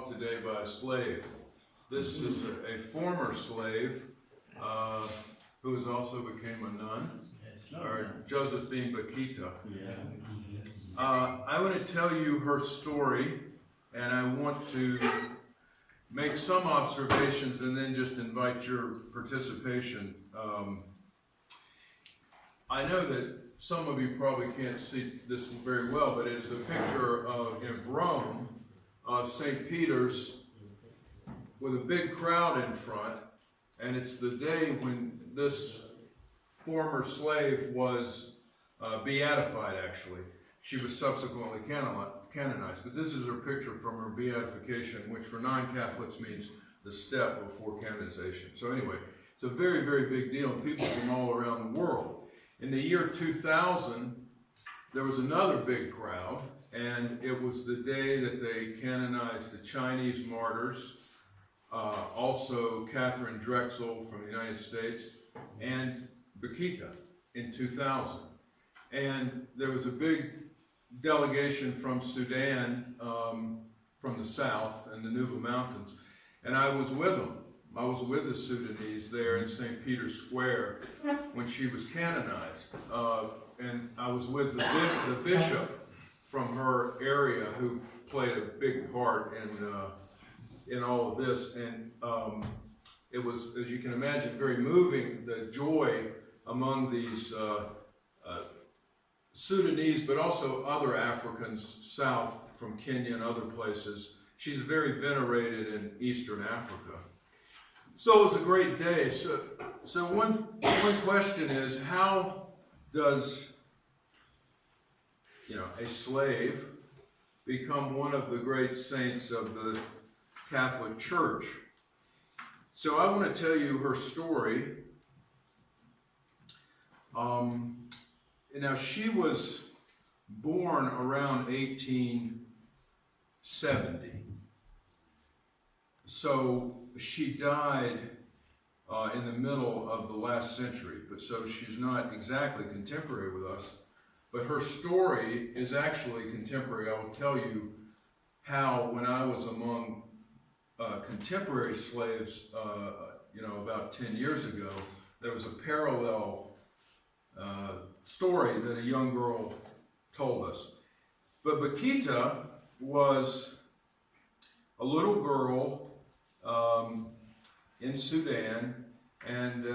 taught today by a slave. This is a former slave who also became a nun, or Josephine Bakita. I want to tell you her story, and I want to make some observations and then just invite your participation. I know that some of you probably can't see this very well, but it is a picture in Rome of St. Peter's with a big crowd in front, and it's the day when this former slave was beatified, actually. She was subsequently canonized, but this is her picture from her beatification, which for non-Catholics means the step before canonization. So anyway, it's a very, very big deal, and people from all around the world. In the year 2000, there was another big crowd, and it was the day that they canonized the Chinese martyrs, also Catherine Drexel from the United States, and Bakita in 2000. And there was a big delegation from Sudan, from the south and the Nuba Mountains, and I was with them. I was with the Sudanese there in St. Peter's Square when she was canonized, and I was with the bishop from her area who played a big part in all of this, and it was, as you can imagine, very moving, the joy among these Sudanese, but also other Africans south from Kenya and other places. She's very venerated in Eastern Africa. So it was a great day. So one question is, how does a slave become one of the great saints of the Catholic Church? So I want to tell you her story. Now she was born around 1870. So she died in the middle of the last century, but so she's not exactly contemporary with us. But her story is actually contemporary. I will tell you how, when I was among contemporary slaves, about 10 years ago, there was a parallel story that a young girl told us. But Bakita was a little girl in Sudan, and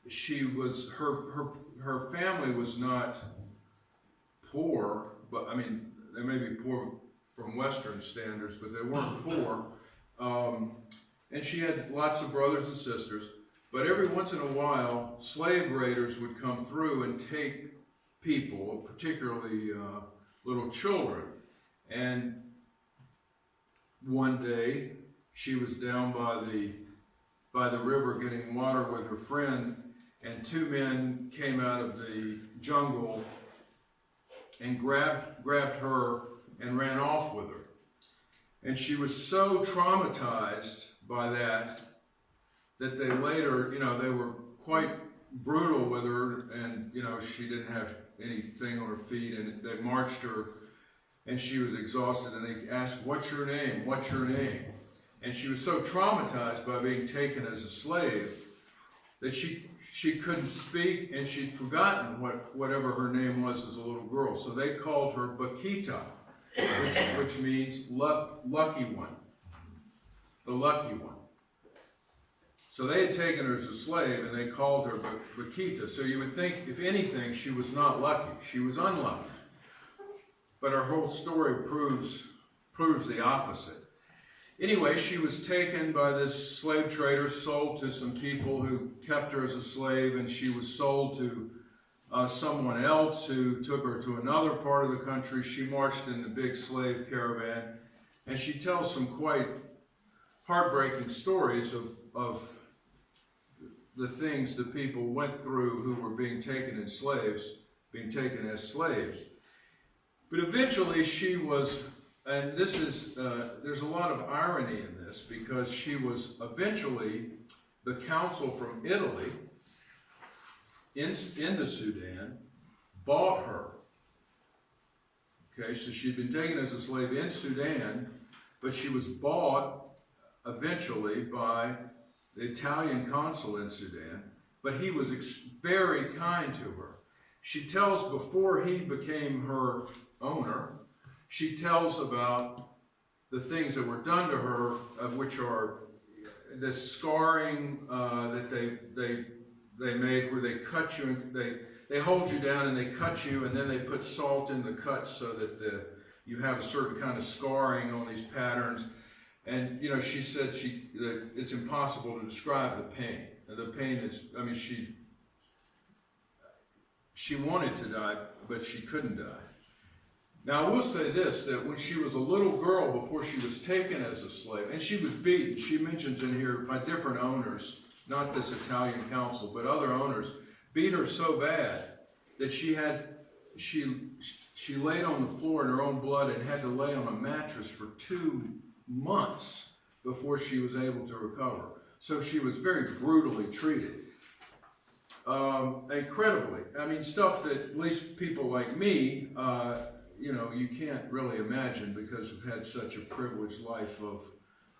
she was her family was not poor, but I mean they may be poor from Western standards, but they weren't poor. And she had lots of brothers and sisters, but every once in a while, slave raiders would come through and take people, particularly little children. And one day, she was down by the river getting water with her friend, and two men came out of the jungle and grabbed her and ran off with her. And she was so traumatized by that they later, they were quite brutal with her, and she didn't have anything on her feet, and they marched her, and she was exhausted, and they asked, "What's your name? What's your name?" And she was so traumatized by being taken as a slave that she couldn't speak, and she'd forgotten whatever her name was as a little girl. So they called her Bakita, which means lucky one, the lucky one. So they had taken her as a slave, and they called her Bakita. So you would think, if anything, she was not lucky. She was unlucky. But our whole story proves the opposite. Anyway, she was taken by this slave trader, sold to some people who kept her as a slave, and she was sold to someone else who took her to another part of the country. She marched in the big slave caravan, and she tells some quite heartbreaking stories of the things that people went through who were being taken as slaves. But eventually she was, and this is, there's a lot of irony in this, because she was eventually, the council from Italy into Sudan bought her Okay, so she'd been taken as a slave in Sudan, but she was bought eventually by the Italian consul in Sudan, but he was very kind to her. She tells, before he became her owner, she tells about the things that were done to her, which are the scarring that they made, where they cut you, and they hold you down and they cut you, and then they put salt in the cuts so that you have a certain kind of scarring on these patterns. And she said that it's impossible to describe the pain. And the pain is, I mean, she wanted to die, but she couldn't die. Now, I will say this, that when she was a little girl, before she was taken as a slave, and she was beaten, she mentions in here, by different owners, not this Italian council, but other owners, beat her so bad that she laid on the floor in her own blood and had to lay on a mattress for 2 months before she was able to recover. So she was very brutally treated. Incredibly. I mean, stuff that at least people like me, you can't really imagine, because we've had such a privileged life of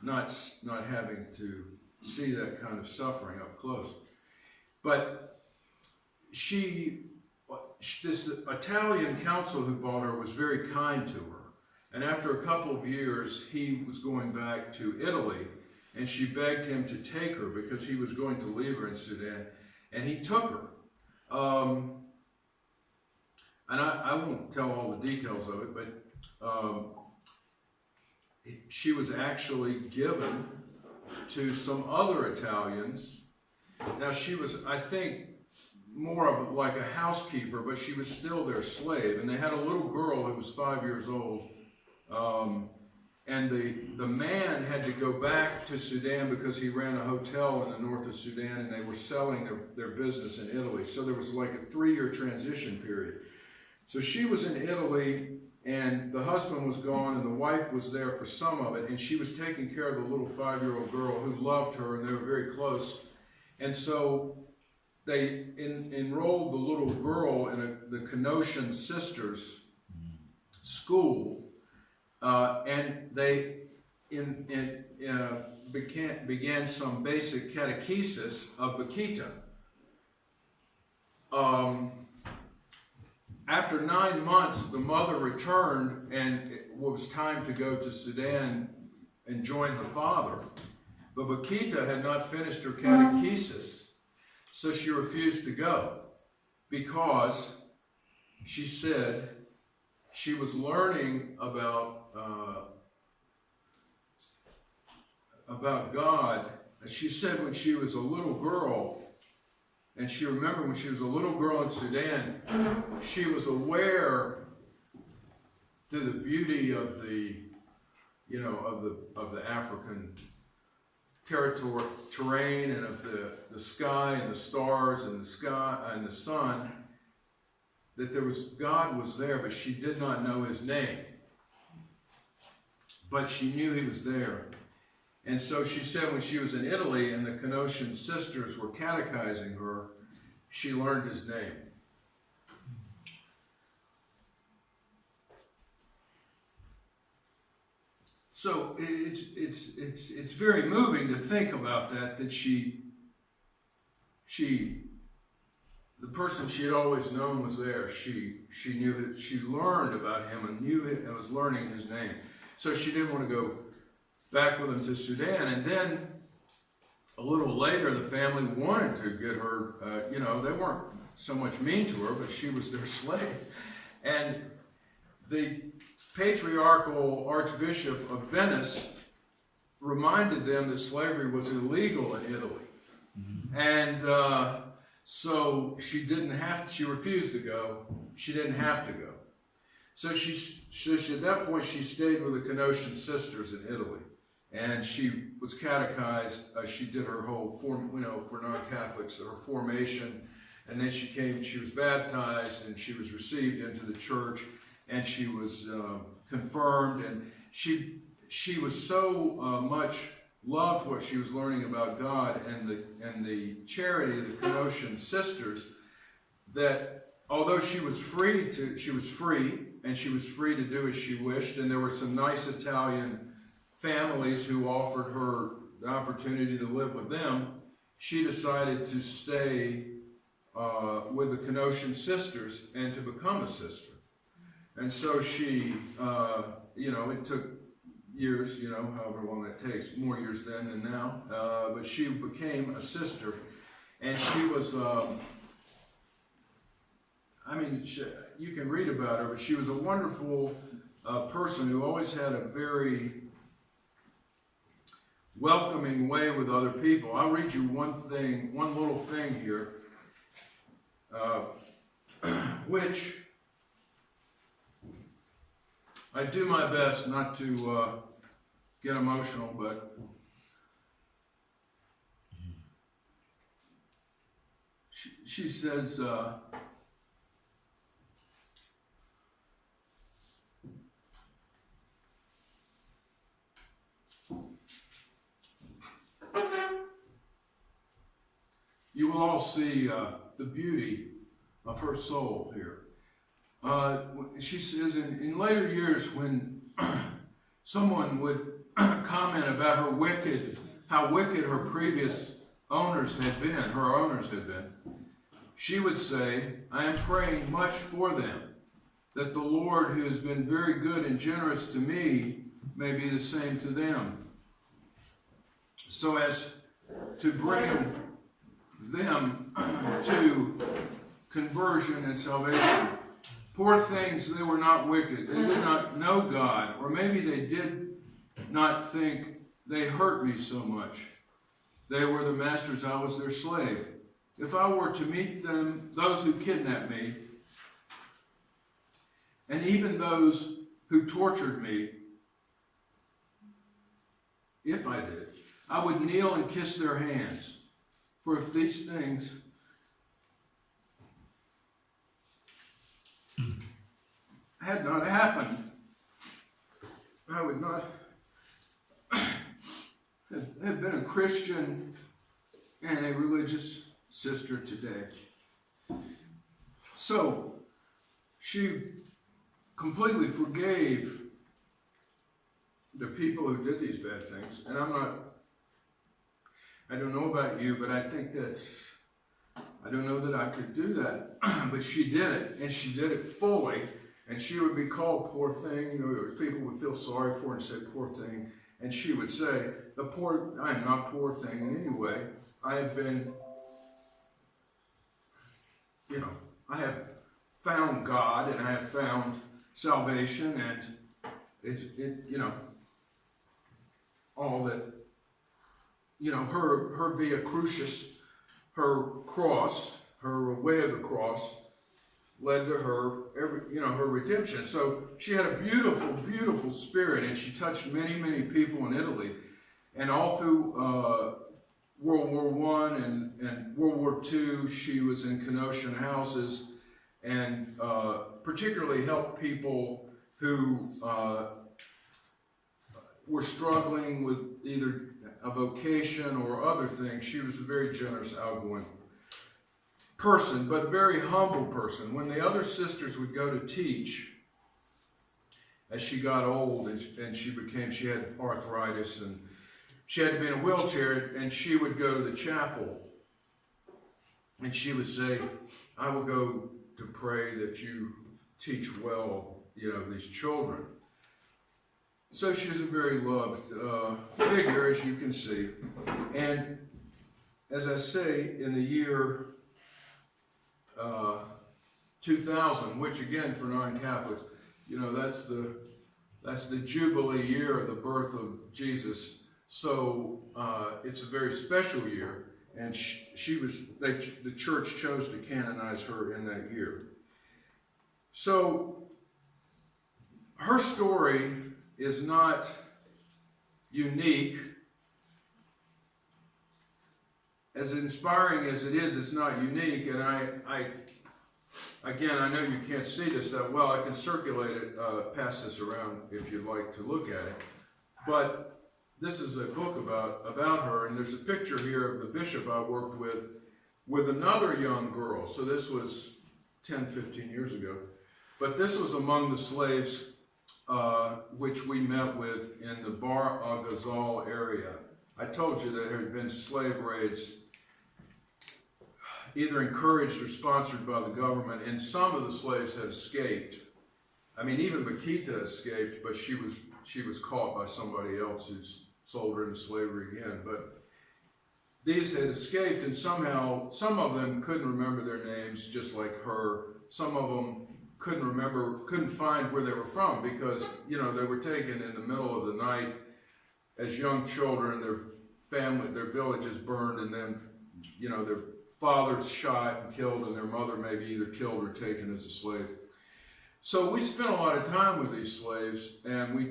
not having to see that kind of suffering up close. But this Italian council who bought her was very kind to her. And after a couple of years, he was going back to Italy, and she begged him to take her because he was going to leave her in Sudan, and he took her. And I won't tell all the details of it, but she was actually given to some other Italians. Now, she was, I think, more of like a housekeeper, but she was still their slave. And they had a little girl who was 5 years old. And the man had to go back to Sudan because he ran a hotel in the north of Sudan, and they were selling their business in Italy. So there was like a 3-year transition period. So she was in Italy, and the husband was gone, and the wife was there for some of it, and she was taking care of the little 5-year-old girl who loved her, and they were very close. And so they enrolled the little girl in the Canossian Sisters school, and they began some basic catechesis of Bakita. After 9 months, the mother returned, and it was time to go to Sudan and join the father. But Bakita had not finished her catechesis, so she refused to go because she said she was learning about God. She said when she was a little girl, and she remembered when she was a little girl in Sudan, she was aware to the beauty of the African terrain, and of the sky and the stars and the sky and the sun, that God was there, but she did not know his name. But she knew he was there. And so she said when she was in Italy and the Canossian sisters were catechizing her, she learned his name. So it's very moving to think about that the person she had always known was there. She knew that she learned about him and knew it and was learning his name. So she didn't want to go back with him to Sudan. And then a little later, the family wanted to get her, they weren't so much mean to her, but she was their slave. And the patriarchal Archbishop of Venice reminded them that slavery was illegal in Italy. Mm-hmm. And so she refused to go. She didn't have to go. So she at that point, she stayed with the Canossian sisters in Italy. And she was catechized. She did her whole for non-Catholics, her formation. And then she was baptized, and she was received into the church, and she was confirmed. And she was so much loved what she was learning about God and the charity of the Canossian sisters that although she was free, and she was free to do as she wished, and there were some nice Italian families who offered her the opportunity to live with them, she decided to stay with the Canossian sisters and to become a sister. And so she, it took years, however long that takes, more years then than now, but she became a sister, and she was, you can read about her, but she was a wonderful person who always had a very welcoming way with other people. I'll read you one little thing here, which I do my best not to get emotional, but she says, you will all see the beauty of her soul here. She says in later years when someone would comment about how wicked her previous owners had been, she would say, I am praying much for them, that the Lord, who has been very good and generous to me, may be the same to them, so as to bring them to conversion and salvation. Poor things, they were not wicked. They did not know God, or maybe they did not think they hurt me so much. They were the masters, I was their slave. If I were to meet them, those who kidnapped me, and even those who tortured me, if I did, I would kneel and kiss their hands. For if these things had not happened, I would not have been a Christian and a religious sister today. So, she completely forgave the people who did these bad things. And I don't know about you, but I think I don't know that I could do that. But she did it, and she did it fully. And she would be called poor thing, or people would feel sorry for her and say poor thing. And she would say, I am not poor thing in any way. I have been, I have found God, and I have found salvation, and all that, her via crucis, her cross, her way of the cross, led to her, her redemption. So she had a beautiful, beautiful spirit, and she touched many, many people in Italy. And all through World War I and World War II, she was in Canossian houses, and particularly helped people who were struggling with either a vocation or other things. She was a very generous, outgoing person, but very humble person. When the other sisters would go to teach, as she got old and she had arthritis and she had to be in a wheelchair, and she would go to the chapel and she would say, I will go to pray that you teach well, these children. So she was a very loved figure, as you can see. And as I say, in the year 2000, which again for non-Catholics, that's the Jubilee year of the birth of Jesus. So it's a very special year, and the church chose to canonize her in that year. So her story is not unique. As inspiring as it is, it's not unique. And I know you can't see this that well. I can circulate it, pass this around if you'd like to look at it. But this is a book about her, and there's a picture here of the bishop I worked with another young girl. So this was 10, 15 years ago. But this was among the slaves which we met with in the Bar al-Ghazal area. I told you that there had been slave raids, either encouraged or sponsored by the government, and some of the slaves had escaped. I mean, even Bakita escaped, but she was caught by somebody else who's sold her into slavery again. But these had escaped, and somehow some of them couldn't remember their names, just like her. Some of them couldn't find where they were from, because, you know, they were taken in the middle of the night as young children. Their villages burned, and then, you know, their fathers shot and killed, and their mother maybe either killed or taken as a slave. So we spent a lot of time with these slaves, and we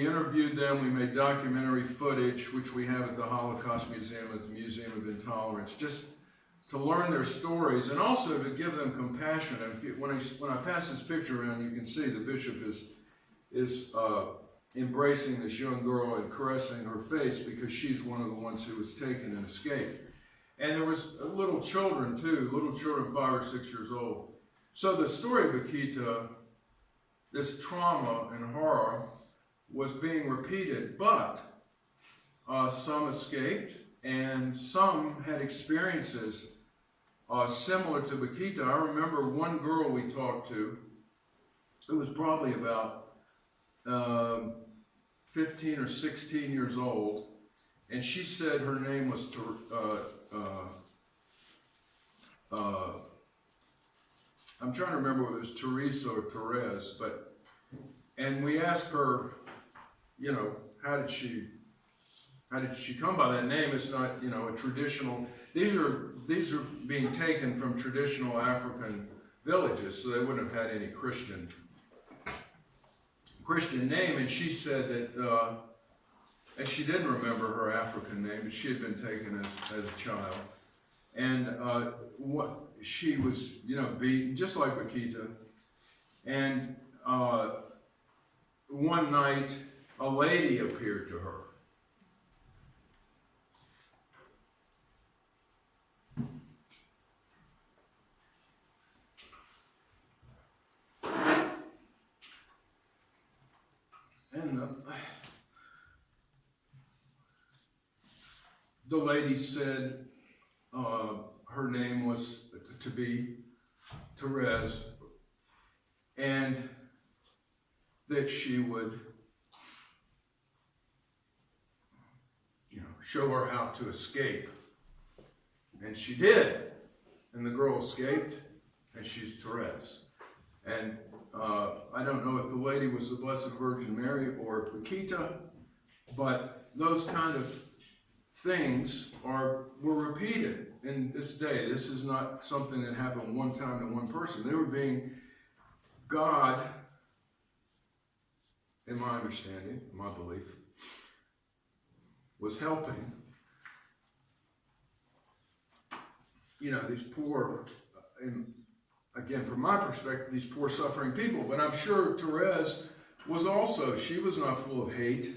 interviewed them. We made documentary footage, which we have at the Holocaust Museum, at the Museum of Intolerance, just to learn their stories, and also to give them compassion. And when I pass this picture around, you can see the bishop is embracing this young girl and caressing her face, because she's one of the ones who was taken and escaped. And there was little children too, 5 or 6 years old. So the story of Bakita, this trauma and horror, was being repeated, but some escaped, and some had experiences similar to Bakita. I remember one girl we talked to, who was probably about 15 or 16 years old, and she said her name was I'm trying to remember whether it was Teresa or Therese, and we asked her, you know, how did she come by that name? It's not, you know, a traditional. These are being taken from traditional African villages, so they wouldn't have had any Christian name. And she said that, and she didn't remember her African name, but she had been taken as a child, and she was, you know, beaten just like Bakita. And one night, a lady appeared to her. And the lady said her name was to be Therese, and that she would, you know, show her how to escape. And she did. And the girl escaped, and she's Therese. And I don't know if the lady was the Blessed Virgin Mary or Bakita, but those kind of things were repeated in this day. This is not something that happened one time to one person. They were being, God, in my understanding, my belief, was helping, you know, these poor, and again, from my perspective, these poor suffering people. But I'm sure Therese was also, she was not full of hate.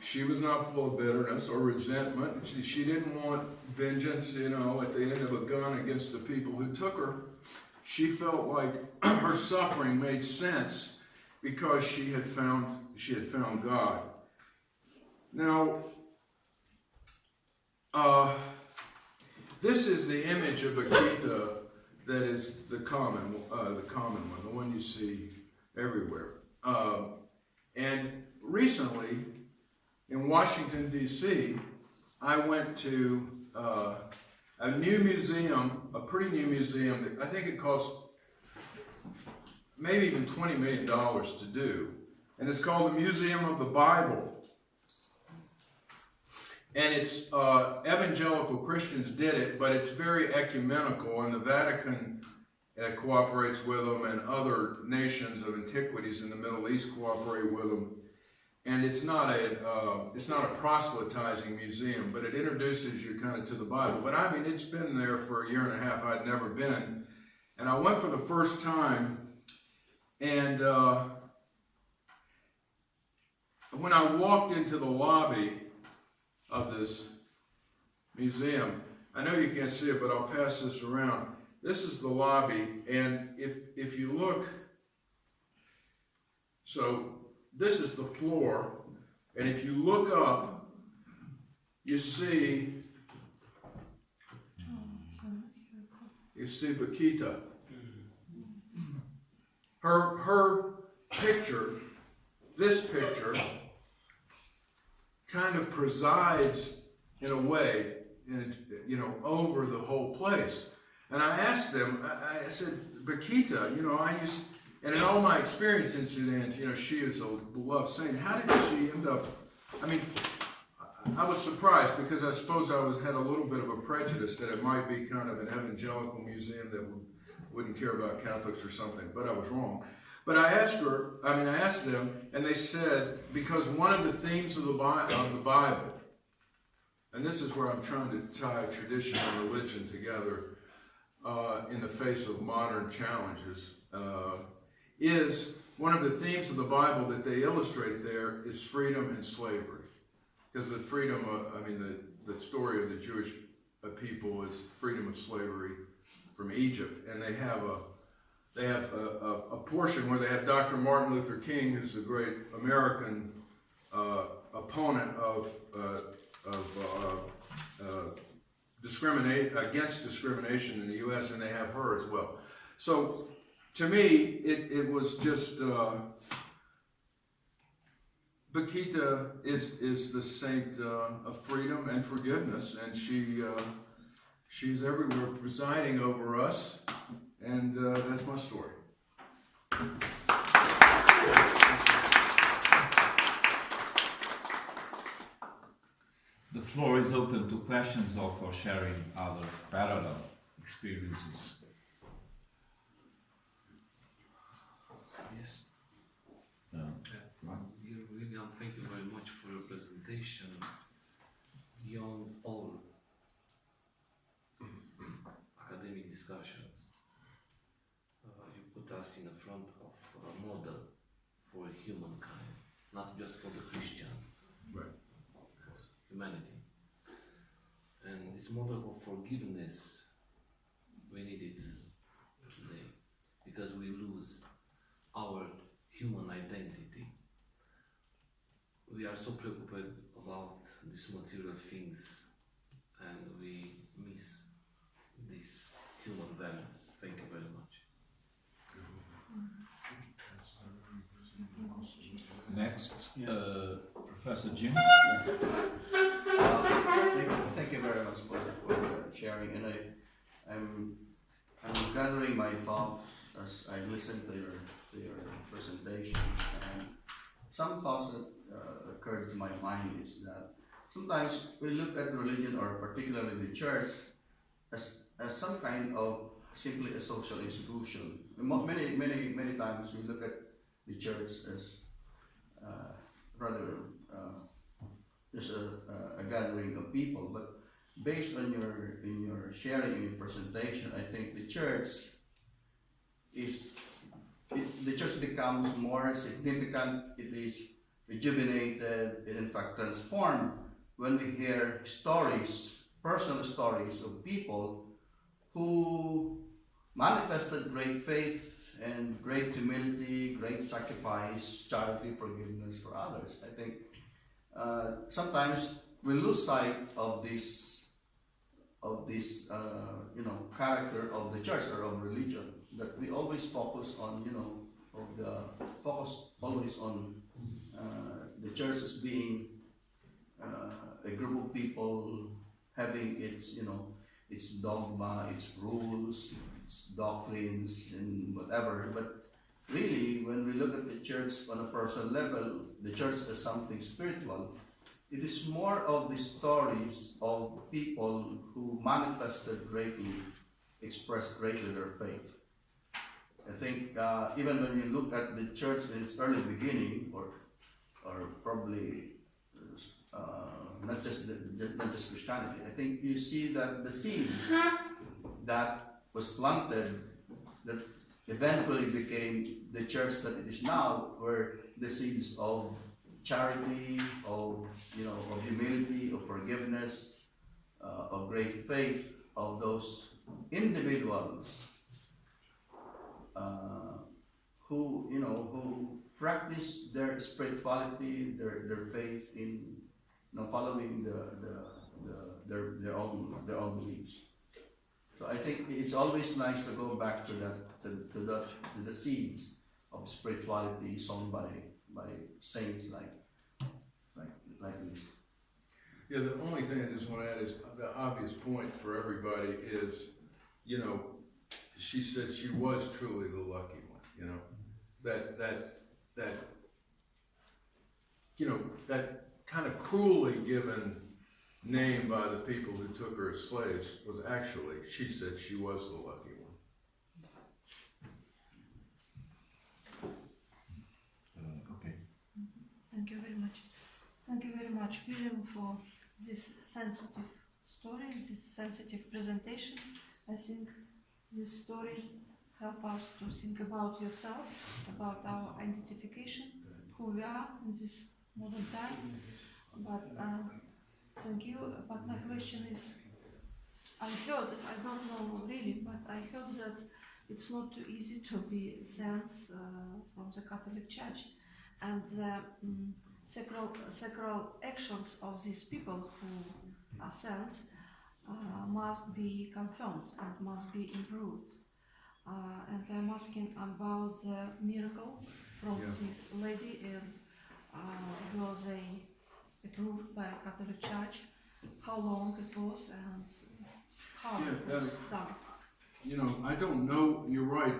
She was not full of bitterness or resentment. She didn't want vengeance, you know, at the end of a gun against the people who took her. She felt like her suffering made sense because she had found God. Now, this is the image of Bakita that is the common one, the one you see everywhere. And recently, in Washington, D.C., I went to a new museum, a pretty new museum that I think it cost maybe even $20 million to do. And it's called the Museum of the Bible. And it's evangelical Christians did it, but it's very ecumenical, and the Vatican cooperates with them, and other nations of antiquities in the Middle East cooperate with them. And it's not a proselytizing museum, but it introduces you kind of to the Bible. But I mean, it's been there for a year and a half. I'd never been, and I went for the first time. And when I walked into the lobby of this museum, I know you can't see it, but I'll pass this around. this is the lobby, and if you look, so this is the floor, and if you look up, you see Bakita. Her picture, this picture, kind of presides in a way, over the whole place. And I asked them, I said, Bakita, and in all my experience in Sudan, she is a beloved saint. How did she end up? I was surprised because I suppose I had a little bit of a prejudice that it might be kind of an evangelical museum that wouldn't care about Catholics or something, but I was wrong. But I asked them, and they said, because one of the themes of the Bible, and this is where I'm trying to tie tradition and religion together in the face of modern challenges, is one of the themes of the Bible that they illustrate there is freedom and slavery. Because the freedom, the story of the Jewish people is freedom of slavery from Egypt, and they have a portion where they have Dr. Martin Luther King, who's the great American opponent of against discrimination in the U.S., and they have her as well. So, to me, it was just. Bakita is the saint of freedom and forgiveness, and she's everywhere presiding over us, and that's my story. The floor is open to questions or for sharing other parallel experiences. Yes. William, thank you very much for your presentation. Beyond all academic discussions, you put us in the front of a model for humankind, not just for the Christians, right, for humanity. And this model of forgiveness, we need it today, because we lose our human identity. We are so preoccupied about these material things, and we miss these human values. Thank you very much. Next, Professor Jim. Thank you very much for sharing, and I'm gathering my thoughts as I listen to your presentation, and some thoughts that occurred to my mind is that sometimes we look at religion, or particularly the church, as some kind of simply a social institution. Many times we look at the church as rather just a gathering of people. But based on your sharing in your presentation, I think the church becomes more significant. It is rejuvenated and in fact transformed when we hear stories, personal stories of people who manifested great faith and great humility, great sacrifice, charity, forgiveness for others. I think sometimes we lose sight of this character of the church or of religion, that we always focus on, always on the church as being a group of people having its dogma, its rules, its doctrines, and whatever. But really, when we look at the church on a personal level, the church as something spiritual, it is more of the stories of people who manifested greatly, expressed greatly their faith. I think even when you look at the church in its early beginning, or probably not just Christianity, I think you see that the seeds that was planted, that eventually became the church that it is now, were the seeds of charity, of humility, of forgiveness, of great faith, of those individuals who, you know, who practice their spirituality, their faith in, you know, following their own beliefs. So I think it's always nice to go back to that, to the seeds of spirituality sown by saints like this. Yeah, the only thing I just want to add is the obvious point for everybody is, you know, she said she was truly the lucky one, you know, that, you know, that kind of cruelly given name by the people who took her as slaves was actually, she said she was the lucky one. Okay. Thank you very much. Thank you very much, William, for this sensitive story, this sensitive presentation. I think this story help us to think about yourself, about our identification, who we are in this modern time. But thank you. But my question is, I heard, I don't know really, but I heard that it's not too easy to be saints from the Catholic Church, and the sacral actions of these people who are saints must be confirmed and must be improved. And I'm asking about the miracle from this lady, and were they approved by Catholic Church? How long it was and how it was done? You know, I don't know, you're right,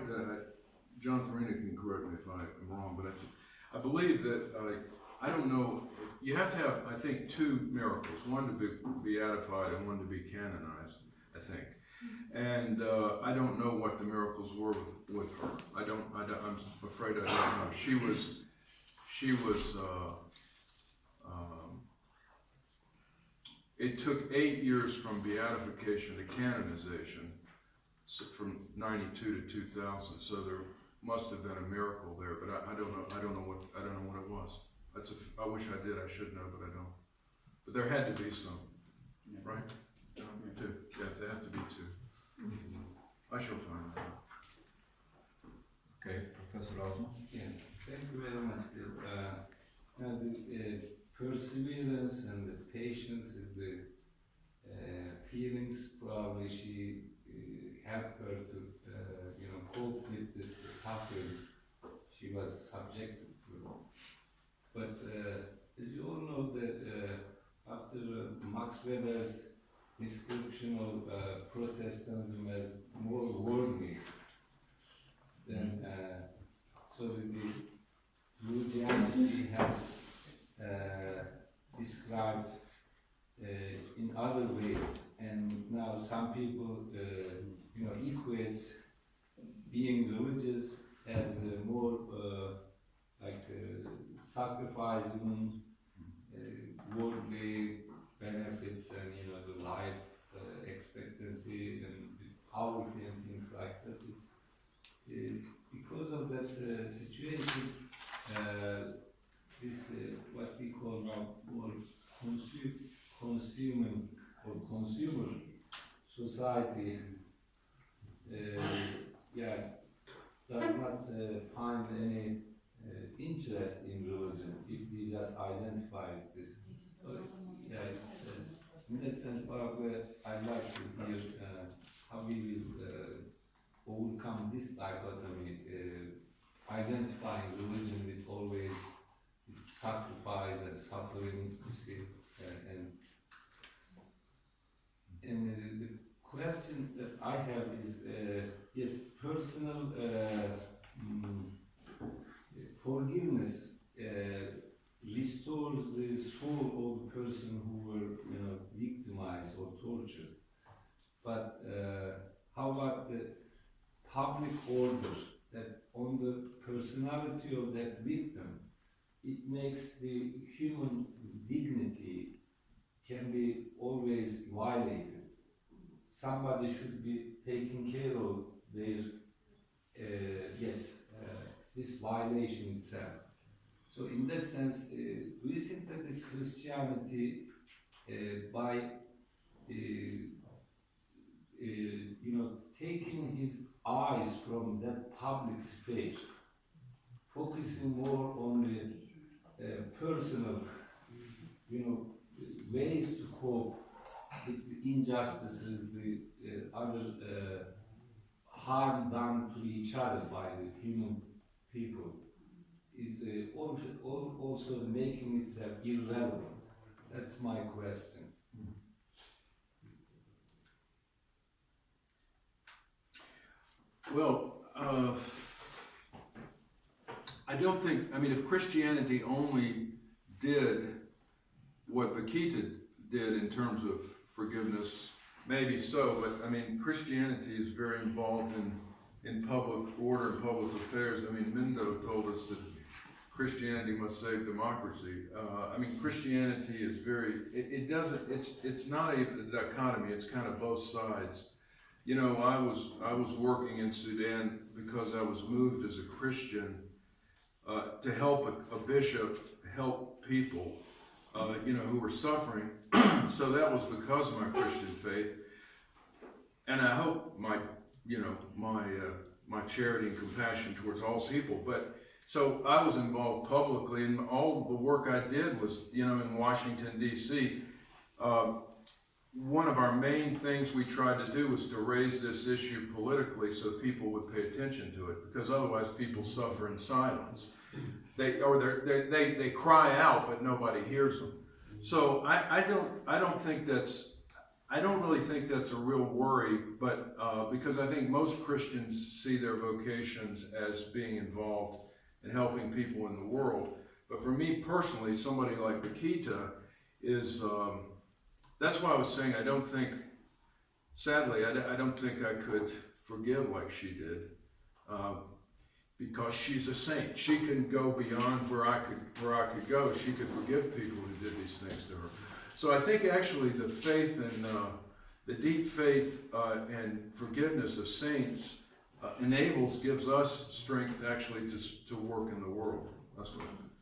John Farina can correct me if I'm wrong, but I believe that, I don't know, you have to have, I think, two miracles, one to be beatified and one to be canonized, I think. And I don't know what the miracles were with her. I'm afraid I don't know. She was it took 8 years from beatification to canonization, from 92 to 2000. So there must have been a miracle there, but I don't know what it was. I wish I did. I should know, but I don't. But there had to be some, right? Two. Yeah, there have to be two. I shall find out. Okay, Professor Osman. Yeah, thank you very much. Now the perseverance and the patience is the feelings probably she helped her to cope with this suffering she was subjected to. But as you all know that after Max Weber's description of Protestantism as more worldly than so the religiosity has described in other ways, and now some people equates being religious as more like sacrificing worldly benefits and the life expectancy and poverty and things like that. It's because of that situation, this what we call now more consuming or consumer society, does not find any interest in religion if we just identify this. It's in that sense, probably I'd like to hear how we will overcome this dichotomy, identifying religion with always sacrifice and suffering, you see, and the question that I have is, yes, personal forgiveness restores the soul of the person who were, victimized or tortured. But how about the public order, that on the personality of that victim, it makes the human dignity can be always violated. Somebody should be taking care of their, this violation itself. So in that sense, do you think that the Christianity, by taking his eyes from that public sphere, focusing more on the personal, ways to cope with the injustices, the other harm done to each other by the human people, is also making itself irrelevant. That's my question. Well, I don't think, I mean, if Christianity only did what Bakita did in terms of forgiveness, maybe so, but I mean, Christianity is very involved in public order and public affairs. I mean, Mindo told us that Christianity must save democracy. I mean, Christianity is very, it doesn't, it's not a dichotomy, it's kind of both sides. You know, I was working in Sudan because I was moved as a Christian to help a bishop help people, who were suffering. So that was because of my Christian faith, and I hope my charity and compassion towards all people. But so I was involved publicly, and all the work I did was, in Washington D.C. One of our main things we tried to do was to raise this issue politically so people would pay attention to it, because otherwise people suffer in silence. They cry out, but nobody hears them. So I don't really think that's a real worry, but because I think most Christians see their vocations as being involved in helping people in the world. But for me personally, somebody like Bakita is. That's why I was saying I don't think, sadly, I don't think I could forgive like she did, because she's a saint. She can go beyond where I could go. She could forgive people who did these things to her. So I think actually the faith and the deep faith and forgiveness of saints gives us strength actually to work in the world. That's what I think.